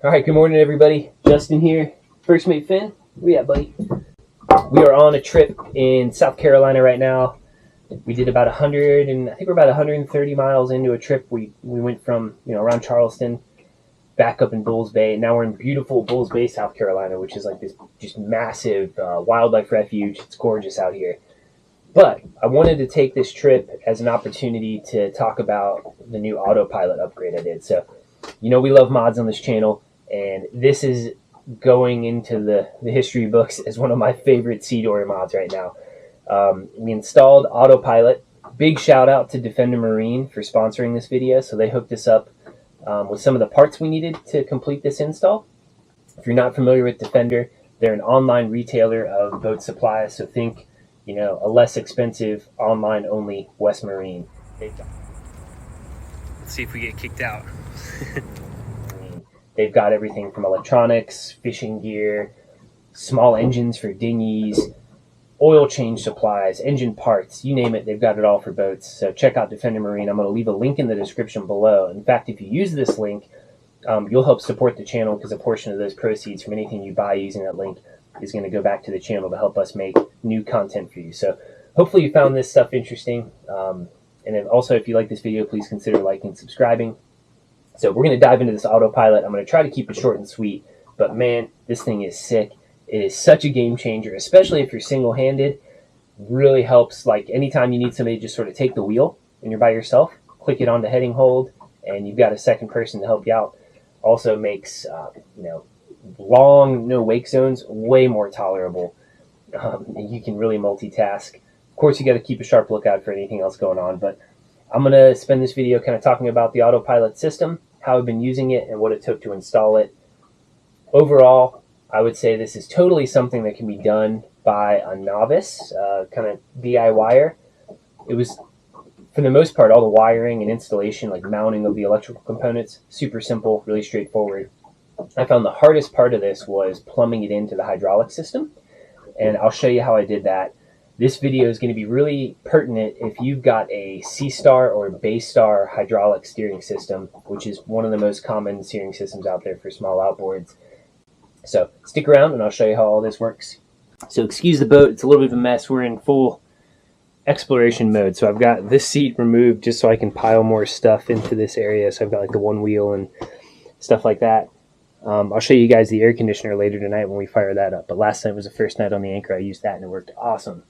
All right, good morning, everybody. Justin here. First Mate Finn, where you at, buddy? We are on a trip in South Carolina right now. We did about 100, and I think we're about 130 miles into a trip. We went from around Charleston, back up in Bulls Bay, and now we're in beautiful Bulls Bay, South Carolina, which is like this just massive wildlife refuge. It's gorgeous out here. But I wanted to take this trip as an opportunity to talk about the new Autopilot upgrade I did. So, we love mods on this channel, and this is going into the history books as one of my favorite C-Dory mods right now. We installed Autopilot. Big shout out to Defender Marine for sponsoring this video. So they hooked us up with some of the parts we needed to complete this install. If you're not familiar with Defender, they're an online retailer of boat supplies. So think, a less expensive online only West Marine. Let's see if we get kicked out. They've got everything from electronics, fishing gear, small engines for dinghies, oil change supplies, engine parts, you name it, they've got it all for boats. So check out Defender Marine. I'm going to leave a link in the description below. In fact, if you use this link, you'll help support the channel because a portion of those proceeds from anything you buy using that link is going to go back to the channel to help us make new content for you. So hopefully you found this stuff interesting. And then also, if you like this video, please consider liking and subscribing. So we're going to dive into this Autopilot. I'm going to try to keep it short and sweet, but man, this thing is sick. It is such a game changer, especially if you're single-handed. Really helps, like anytime you need somebody to just sort of take the wheel when you're by yourself, click it onto heading hold, and you've got a second person to help you out. Also makes, long no-wake zones way more tolerable. And you can really multitask. Of course, you got to keep a sharp lookout for anything else going on, but I'm going to spend this video kind of talking about the Autopilot system, how I've been using it, and what it took to install it. Overall, I would say this is totally something that can be done by a novice, kind of DIYer. It was, for the most part, all the wiring and installation, like mounting of the electrical components, super simple, really straightforward. I found the hardest part of this was plumbing it into the hydraulic system, and I'll show you how I did that. This video is going to be really pertinent if you've got a C-Star or Baystar hydraulic steering system, which is one of the most common steering systems out there for small outboards. So stick around and I'll show you how all this works. So excuse the boat, it's a little bit of a mess. We're in full exploration mode. So I've got this seat removed just so I can pile more stuff into this area. So I've got like the one wheel and stuff like that. I'll show you guys the air conditioner later tonight when we fire that up. But last night was the first night on the Anchor. I used that and it worked awesome.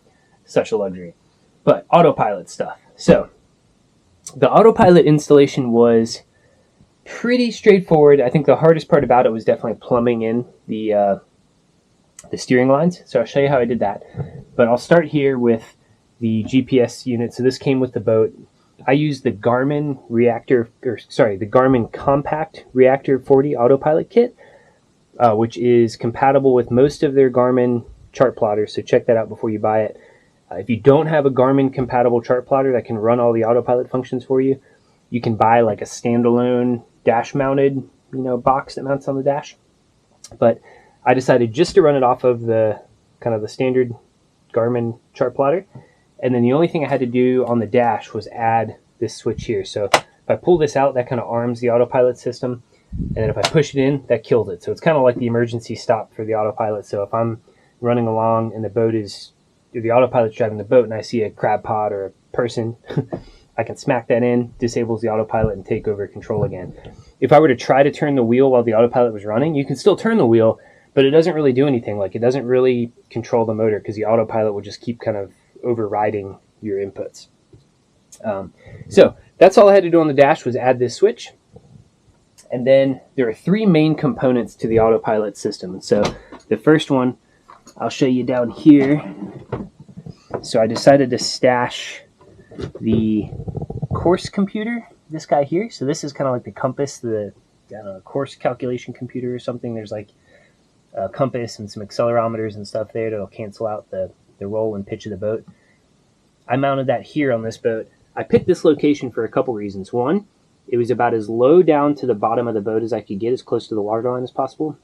Such a luxury. But Autopilot stuff. So the Autopilot installation was pretty straightforward. I think the hardest part about it was definitely plumbing in the steering lines. So I'll show you how I did that. But I'll start here with the GPS unit. So this came with the boat. I used the Garmin the Garmin Compact Reactor 40 Autopilot kit, which is compatible with most of their Garmin chart plotters. So check that out before you buy it. If you don't have a Garmin compatible chart plotter that can run all the Autopilot functions for you, you can buy like a standalone dash mounted, box that mounts on the dash. But I decided just to run it off of the kind of the standard Garmin chart plotter. And then the only thing I had to do on the dash was add this switch here. So if I pull this out, that kind of arms the Autopilot system. And then if I push it in, that kills it. So it's kind of like the emergency stop for the Autopilot. So if I'm running along and the Autopilot's driving the boat and I see a crab pod or a person, I can smack that in, disables the Autopilot, and take over control again. If I were to try to turn the wheel while the Autopilot was running, you can still turn the wheel, but it doesn't really do anything. Like, it doesn't really control the motor because the Autopilot will just keep kind of overriding your inputs. So that's all I had to do on the dash was add this switch. And then there are three main components to the Autopilot system. So the first one, I'll show you down here. So I decided to stash the course computer, this guy here. So this is kind of like the compass, the course calculation computer or something. There's like a compass and some accelerometers and stuff there that'll cancel out the roll and pitch of the boat. I mounted that here on this boat. I picked this location for a couple reasons. One, it was about as low down to the bottom of the boat as I could get, as close to the waterline as possible,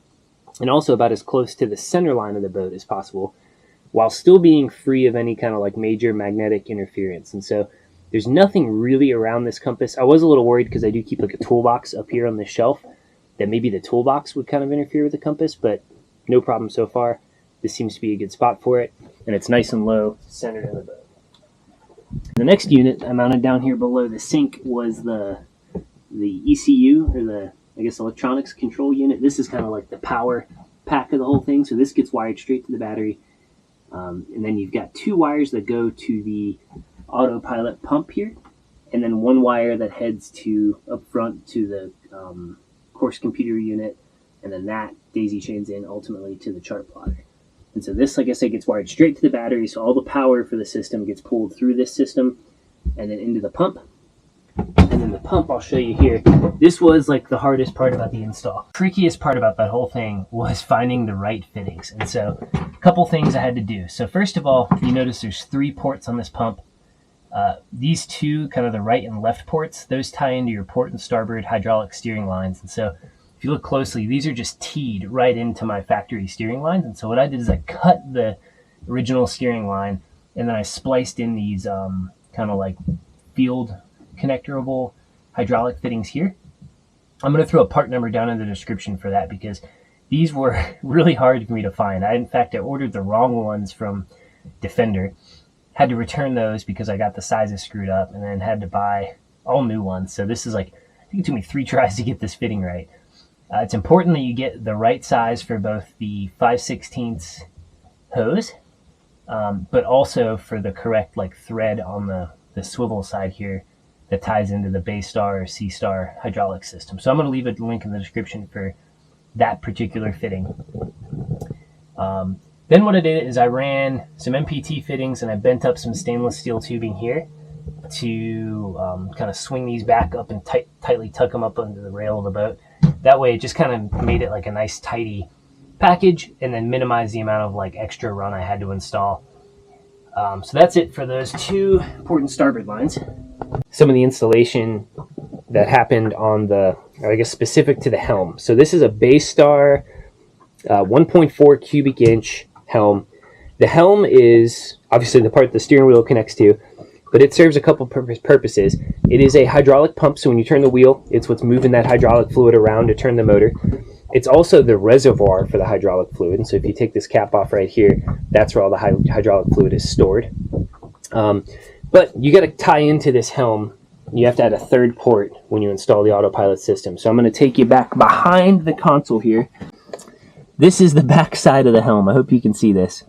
and also about as close to the center line of the boat as possible, while still being free of any kind of like major magnetic interference. And so there's nothing really around this compass. I was a little worried because I do keep like a toolbox up here on this shelf, that maybe the toolbox would kind of interfere with the compass, but no problem so far. This seems to be a good spot for it, and it's nice and low, centered in the boat. The next unit I mounted down here below the sink was the ECU, or the, I guess, electronics control unit. This is kind of like the power pack of the whole thing, so this gets wired straight to the battery. And then you've got 2 wires that go to the Autopilot pump here, and then 1 wire that heads to up front to the course computer unit, and then that daisy chains in ultimately to the chart plotter. And so this, like I said, gets wired straight to the battery, so all the power for the system gets pulled through this system and then into the pump. And then the pump, I'll show you here. This was like the hardest part about the install. Trickiest part about that whole thing was finding the right fittings. And so a couple things I had to do. So first of all, you notice there's 3 ports on this pump. These 2, kind of the right and left ports, those tie into your port and starboard hydraulic steering lines. And so if you look closely, these are just teed right into my factory steering lines. And so what I did is I cut the original steering line, and then I spliced in these kind of like field connectorable hydraulic fittings here. I'm going to throw a part number down in the description for that, because these were really hard for me to find. In fact, I ordered the wrong ones from Defender. Had to return those because I got the sizes screwed up, and then had to buy all new ones. So this is like, I think it took me 3 tries to get this fitting right. It's important that you get the right size for both the 5/16 hose, but also for the correct like thread on the swivel side here that ties into the Baystar or C-Star hydraulic system. So I'm going to leave a link in the description for that particular fitting. Then what I did is I ran some MPT fittings, and I bent up some stainless steel tubing here to kind of swing these back up and tightly tuck them up under the rail of the boat. That way it just kind of made it like a nice tidy package, and then minimized the amount of like extra run I had to install. So that's it for those 2 port and starboard lines. Some of the installation that happened on the, or I guess specific to the helm. So this is a Baystar 1.4 cubic inch helm. The helm is obviously the part the steering wheel connects to, but it serves a couple purposes. It is a hydraulic pump, so when you turn the wheel, it's what's moving that hydraulic fluid around to turn the motor. It's also the reservoir for the hydraulic fluid, and so if you take this cap off right here, that's where all the hydraulic fluid is stored. But you got to tie into this helm. You have to add a 3rd port when you install the Autopilot system. So I'm going to take you back behind the console here. This is the back side of the helm. I hope you can see this.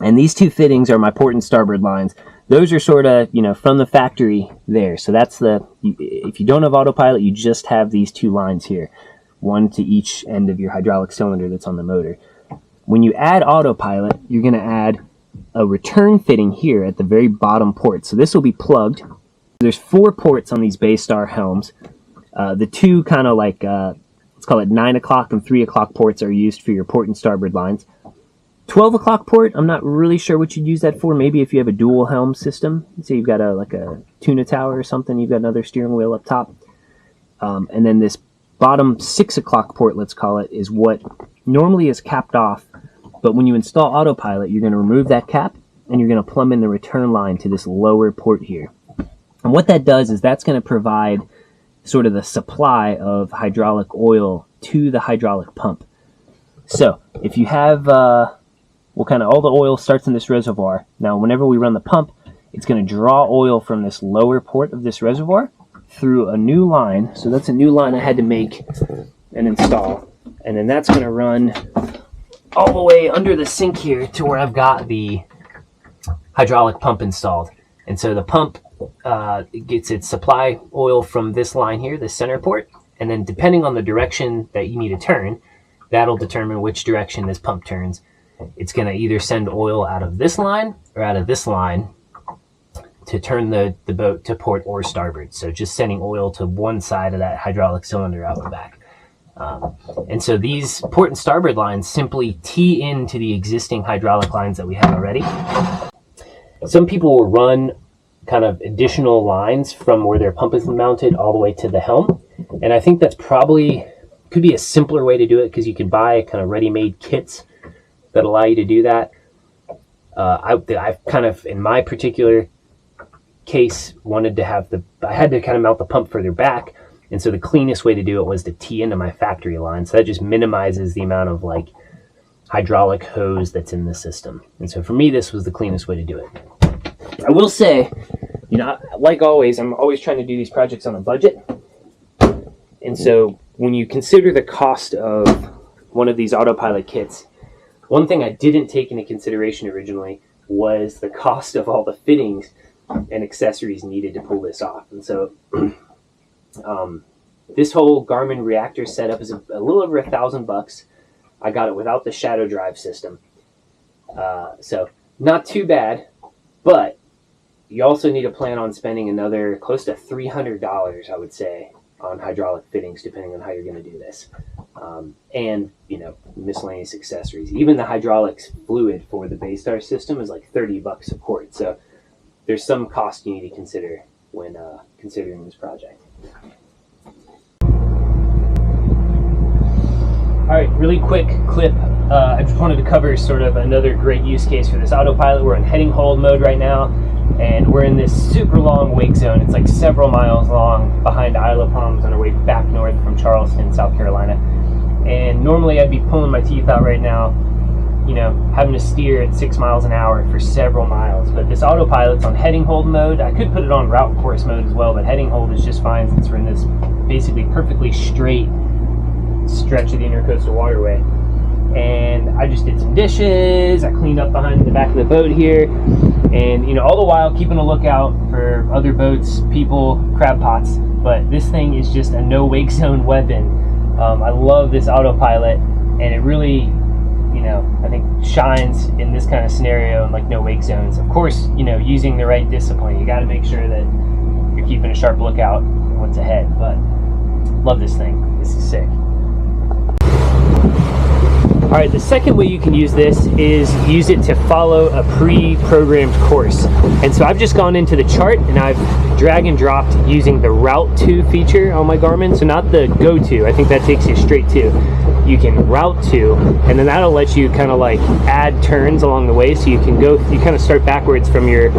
And these 2 fittings are my port and starboard lines. Those are sort of, from the factory there. So that's if you don't have Autopilot, you just have these 2 lines here, 1 to each end of your hydraulic cylinder that's on the motor. When you add Autopilot, you're going to add a return fitting here at the very bottom port. So this will be plugged. There's 4 ports on these Baystar helms. The 2 kind of like, let's call it 9 o'clock and 3 o'clock ports are used for your port and starboard lines. 12 o'clock port, I'm not really sure what you'd use that for. Maybe if you have a dual helm system. Say you've got like a tuna tower or something, you've got another steering wheel up top. And then this bottom 6 o'clock port, let's call it, is what normally is capped off. But when you install Autopilot, you're going to remove that cap, and you're going to plumb in the return line to this lower port here. And what that does is that's going to provide sort of the supply of hydraulic oil to the hydraulic pump. So if you have, all the oil starts in this reservoir. Now, whenever we run the pump, it's going to draw oil from this lower port of this reservoir through a new line. So that's a new line I had to make and install. And then that's going to run all the way under the sink here to where I've got the hydraulic pump installed. And so the pump gets its supply oil from this line here, the center port, and then depending on the direction that you need to turn, that'll determine which direction this pump turns. It's going to either send oil out of this line or out of this line to turn the boat to port or starboard. So just sending oil to one side of that hydraulic cylinder out the back. And so these port and starboard lines simply tee into the existing hydraulic lines that we have already. Some people will run kind of additional lines from where their pump is mounted all the way to the helm. And I think that's probably could be a simpler way to do it, because you can buy kind of ready-made kits that allow you to do that. I've kind of, in my particular case, wanted to have I had to kind of mount the pump further back. And so the cleanest way to do it was to tee into my factory line. So that just minimizes the amount of like hydraulic hose that's in the system. And so for me, this was the cleanest way to do it. I will say, you know, like always, I'm always trying to do these projects on a budget. And so when you consider the cost of one of these Autopilot kits, one thing I didn't take into consideration originally was the cost of all the fittings and accessories needed to pull this off. And so this whole Garmin Reactor setup is a little over $1,000. I got it without the shadow drive system. So not too bad, but you also need to plan on spending another close to $300, I would say, on hydraulic fittings, depending on how you're going to do this. And, you know, miscellaneous accessories. Even the hydraulics fluid for the Baystar system is like $30 a quart. So there's some cost you need to consider when considering this project. All right, really quick clip. I just wanted to cover sort of another great use case for this Autopilot. We're in heading hold mode right now, and we're in this super long wake zone. It's like several miles long behind Isle of Palms on our way back north from Charleston, South Carolina. And normally I'd be pulling my teeth out right now, you know, having to steer at 6 miles an hour for several miles. But this Autopilot's on heading hold mode. I could put it on route course mode as well, but heading hold is just fine since we're in this basically perfectly straight stretch of the Intercoastal Waterway. And I just did some dishes, I cleaned up behind the back of the boat here, and, you know, all the while keeping a lookout for other boats, people, crab pots. But this thing is just a no wake zone weapon. I love this Autopilot, and it really, you know, I think shines in this kind of scenario in like no wake zones. Of course, you know, using the right discipline, you got to make sure that you're keeping a sharp lookout on what's ahead. But love this thing. This is sick. All right, the second way you can use this is use it to follow a pre-programmed course. And so I've just gone into the chart and I've drag and dropped using the Route To feature on my Garmin. So not the Go To, I think that takes you straight to. You can route to, and then that'll let you kind of like add turns along the way. So you can go, you kind of start backwards from your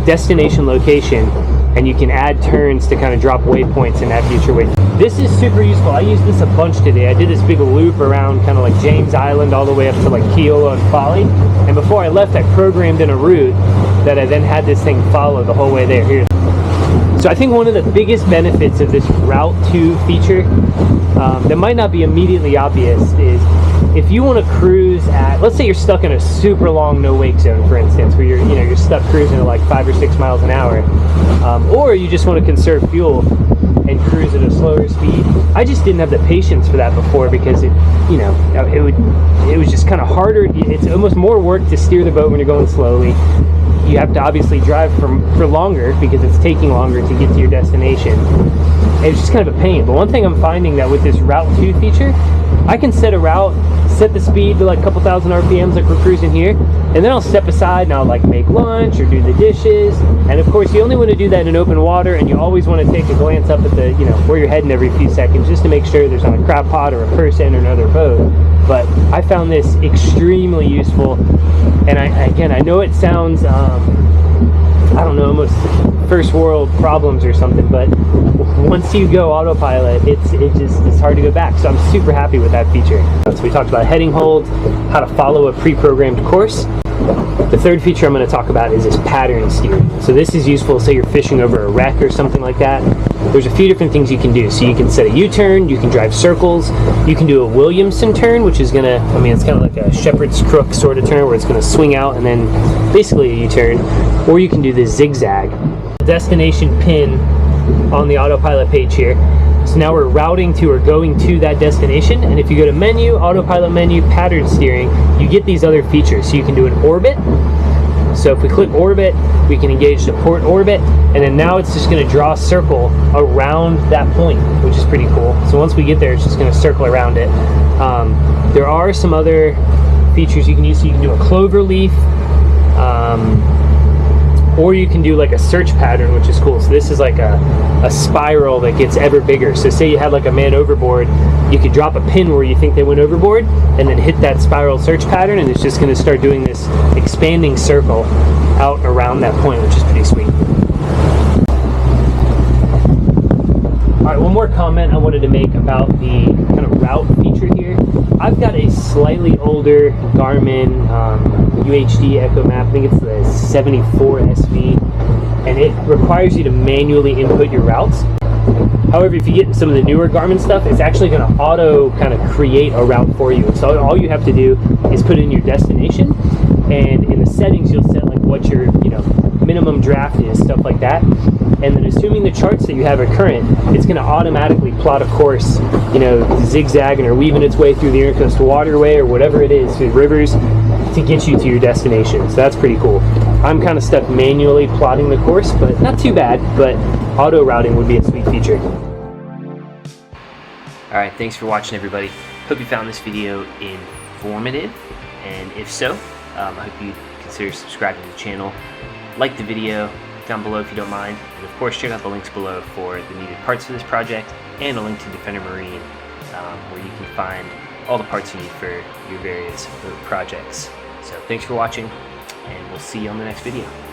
destination location, and you can add turns to kind of drop waypoints and navigate your way. This is super useful. I used this a bunch today. I did this big loop around kind of like James Island all the way up to like Keola and Folly. And before I left, I programmed in a route that I then had this thing follow the whole way there. Here. So I think one of the biggest benefits of this Route To feature that might not be immediately obvious is if you want to cruise at, let's say you're stuck in a super long no wake zone, for instance, where you're stuck cruising at like 5 or 6 miles an hour, or you just want to conserve fuel and cruise at a slower speed. I just didn't have the patience for that before because it was just kind of harder. It's almost more work to steer the boat when you're going slowly. You have to obviously drive for longer because it's taking longer to get to your destination. It's just kind of a pain. But one thing I'm finding that with this Route To feature, I can set a route, set the speed to like a couple thousand RPMs like we're cruising here, and then I'll step aside and I'll like make lunch or do the dishes. And of course you only want to do that in open water, and you always want to take a glance up at the, you know, where you're heading every few seconds just to make sure there's not a crab pot or a person or another boat. But I found this extremely useful, and I know it sounds I don't know, almost first world problems or something, but once you go Autopilot, it's hard to go back. So I'm super happy with that feature. So we talked about heading hold, how to follow a pre-programmed course. The third feature I'm going to talk about is this pattern steering. So this is useful, say you're fishing over a wreck or something like that. There's a few different things you can do. So you can set a U-turn, you can drive circles, you can do a Williamson turn, which is gonna, I mean, it's kind of like a shepherd's crook sort of turn where it's gonna swing out and then basically a U-turn, or you can do the zigzag. Destination pin on the Autopilot page here. So now we're routing to or going to that destination, and if you go to menu, Autopilot menu, pattern steering, you get these other features. So you can do an orbit. So if we click orbit, we can engage the port orbit, and then now it's just going to draw a circle around that point, which is pretty cool. So once we get there, it's just going to circle around it. There are some other features you can use. So you can do a clover leaf, or you can do like a search pattern, which is cool. So this is like a spiral that gets ever bigger. So say you had like a man overboard, you could drop a pin where you think they went overboard and then hit that spiral search pattern, and it's just going to start doing this expanding circle out around that point, which is pretty sweet. All right, one more comment I wanted to make about the kind of route feature here. I've got a slightly older Garmin UHD Echo Map. I think it's the 74 SV, and it requires you to manually input your routes. However, if you get some of the newer Garmin stuff, it's actually going to auto kind of create a route for you. So all you have to do is put in your destination, and in the settings you'll set like what your minimum draft is, stuff like that. And then assuming the charts that you have are current, it's going to automatically plot a course, zigzagging or weaving its way through the Intercoastal Waterway or whatever it is, through the rivers, to get you to your destination. So that's pretty cool. I'm kind of stuck manually plotting the course, but not too bad, but auto routing would be a sweet feature. Alright, thanks for watching, everybody. Hope you found this video informative, and if so, I hope you consider subscribing to the channel. Like the video down below if you don't mind, and of course check out the links below for the needed parts for this project, and a link to Defender Marine where you can find all the parts you need for your various projects. So thanks for watching, and we'll see you on the next video.